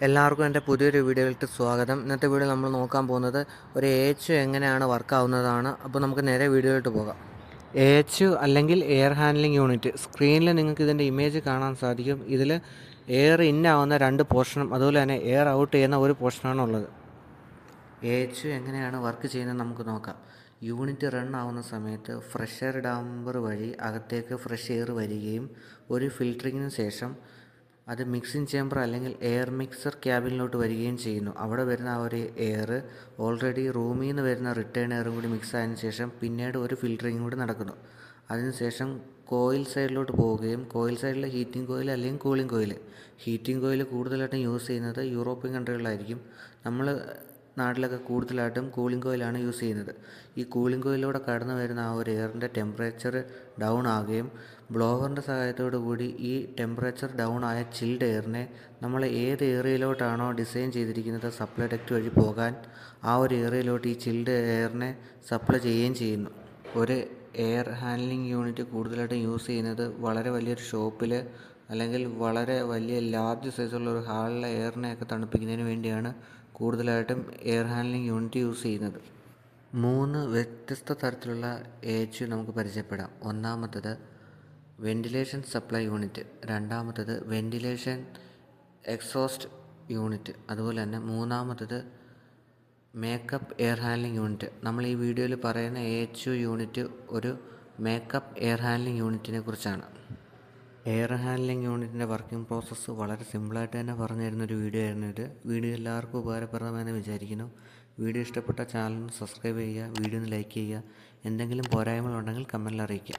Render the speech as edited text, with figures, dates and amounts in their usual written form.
എല്ലാവർക്കും എൻ്റെ പുതിയൊരു വീഡിയോയിലേക്ക് സ്വാഗതം. ഇന്നത്തെ വീഡിയോ നമ്മൾ നോക്കാൻ പോകുന്നത് ഒരു എച്ച് എങ്ങനെയാണ് വർക്കാവുന്നതാണ്. അപ്പോൾ നമുക്ക് നേരെ വീഡിയോയിലോട്ട് പോകാം. എച്ച് അല്ലെങ്കിൽ എയർ ഹാൻഡ്ലിംഗ് യൂണിറ്റ്, സ്ക്രീനിൽ നിങ്ങൾക്ക് ഇതിൻ്റെ ഇമേജ് കാണാൻ സാധിക്കും. ഇതിൽ എയർ ഇൻ ആവുന്ന രണ്ട് പോർഷനും അതുപോലെ തന്നെ എയർ ഔട്ട് ചെയ്യുന്ന ഒരു പോർഷനാണ് ഉള്ളത്. എച്ച് എങ്ങനെയാണ് വർക്ക് ചെയ്യുന്നത് നമുക്ക് നോക്കാം. യൂണിറ്റ് റൺ ആവുന്ന സമയത്ത് ഫ്രഷ് എയർ ഡാമ്പർ വഴി അകത്തേക്ക് ഫ്രഷ് എയർ വരികയും ഒരു ഫിൽറ്ററിങ്ങിന് ശേഷം അത് മിക്സിംഗ് ചേമ്പർ അല്ലെങ്കിൽ എയർ മിക്സർ ക്യാബിനിലോട്ട് വരികയും ചെയ്യുന്നു. അവിടെ വരുന്ന ആ ഒരു എയർ ഓൾറെഡി റൂമിൽ നിന്ന് വരുന്ന റിട്ടേൺ എയറും കൂടി മിക്സ് ആയതിനു ശേഷം പിന്നീട് ഒരു ഫിൽറ്ററിങ് കൂടി നടക്കുന്നു. അതിനുശേഷം കോയിൽ സൈഡിലോട്ട് പോവുകയും കോയിൽ സൈഡിൽ ഹീറ്റിംഗ് കോയിൽ അല്ലെങ്കിൽ കൂളിംഗ് കോയിൽ. ഹീറ്റിംഗ് കോയിൽ കൂടുതലായിട്ടും യൂസ് ചെയ്യുന്നത് യൂറോപ്യൻ കൺട്രികളിലായിരിക്കും. നമ്മൾ നാട്ടിലൊക്കെ കൂടുതലായിട്ടും കൂളിംഗ് കോയിലാണ് യൂസ് ചെയ്യുന്നത്. ഈ കൂളിംഗ് കോയിലൂടെ കടന്നു വരുന്ന ആ ഒരു എയറിൻ്റെ ടെമ്പറേച്ചർ ഡൗൺ ആകുകയും ബ്ലോവറിൻ്റെ സഹായത്തോടു കൂടി ഈ ടെമ്പറേച്ചർ ഡൗൺ ആയ ചിൽഡ് എയറിനെ നമ്മൾ ഏത് ഏരിയയിലോട്ടാണോ ഡിസൈൻ ചെയ്തിരിക്കുന്നത് സപ്ലൈ ഡക്റ്റ് വഴി പോകാൻ, ആ ഒരു ഏരിയയിലോട്ട് ഈ ചിൽഡ് എയറിനെ സപ്ലൈ ചെയ്യുകയും ചെയ്യുന്നു. ഒരു എയർ ഹാൻഡ്ലിംഗ് യൂണിറ്റ് കൂടുതലായിട്ടും യൂസ് ചെയ്യുന്നത് വളരെ വലിയൊരു ഷോപ്പിൽ അല്ലെങ്കിൽ വളരെ വലിയ ലാർജ് സൈസുള്ള ഒരു ഹാളിലെ എയറിനെയൊക്കെ തണുപ്പിക്കുന്നതിന് വേണ്ടിയാണ് കൂടുതലായിട്ടും എയർ ഹാൻഡ്ലിംഗ് യൂണിറ്റ് യൂസ് ചെയ്യുന്നത്. 3 വ്യത്യസ്ത തരത്തിലുള്ള എച്ച് നമുക്ക് പരിചയപ്പെടാം. ഒന്നാമത്തത് വെന്റിലേഷൻ സപ്ലൈ യൂണിറ്റ്, രണ്ടാമത്തത് വെന്റിലേഷൻ എക്സോസ്റ്റ് യൂണിറ്റ്, അതുപോലെ തന്നെ മൂന്നാമത്തത് മേക്കപ്പ് എയർ ഹാൻഡ്ലിംഗ് യൂണിറ്റ്. നമ്മൾ ഈ വീഡിയോയിൽ പറയുന്ന എച്ച് യൂണിറ്റ് ഒരു മേക്കപ്പ് എയർ ഹാൻഡ്ലിംഗ് യൂണിറ്റിനെ കുറിച്ചാണ്. എയർ ഹാൻഡ്ലിംഗ് യൂണിറ്റിൻ്റെ വർക്കിംഗ് പ്രോസസ്സ് വളരെ സിമ്പിളായിട്ട് തന്നെ പറഞ്ഞു തരുന്നൊരു വീഡിയോ ആയിരുന്നു ഇത്. വീഡിയോ എല്ലാവർക്കും ഉപകാരപ്രദമെന്ന് വിചാരിക്കുന്നു. വീഡിയോ ഇഷ്ടപ്പെട്ട ചാനൽ സബ്സ്ക്രൈബ് ചെയ്യുക, വീഡിയോ ഒന്ന് ലൈക്ക് ചെയ്യുക. എന്തെങ്കിലും പോരായ്മകളുണ്ടെങ്കിൽ കമൻറ്റിൽ അറിയിക്കുക.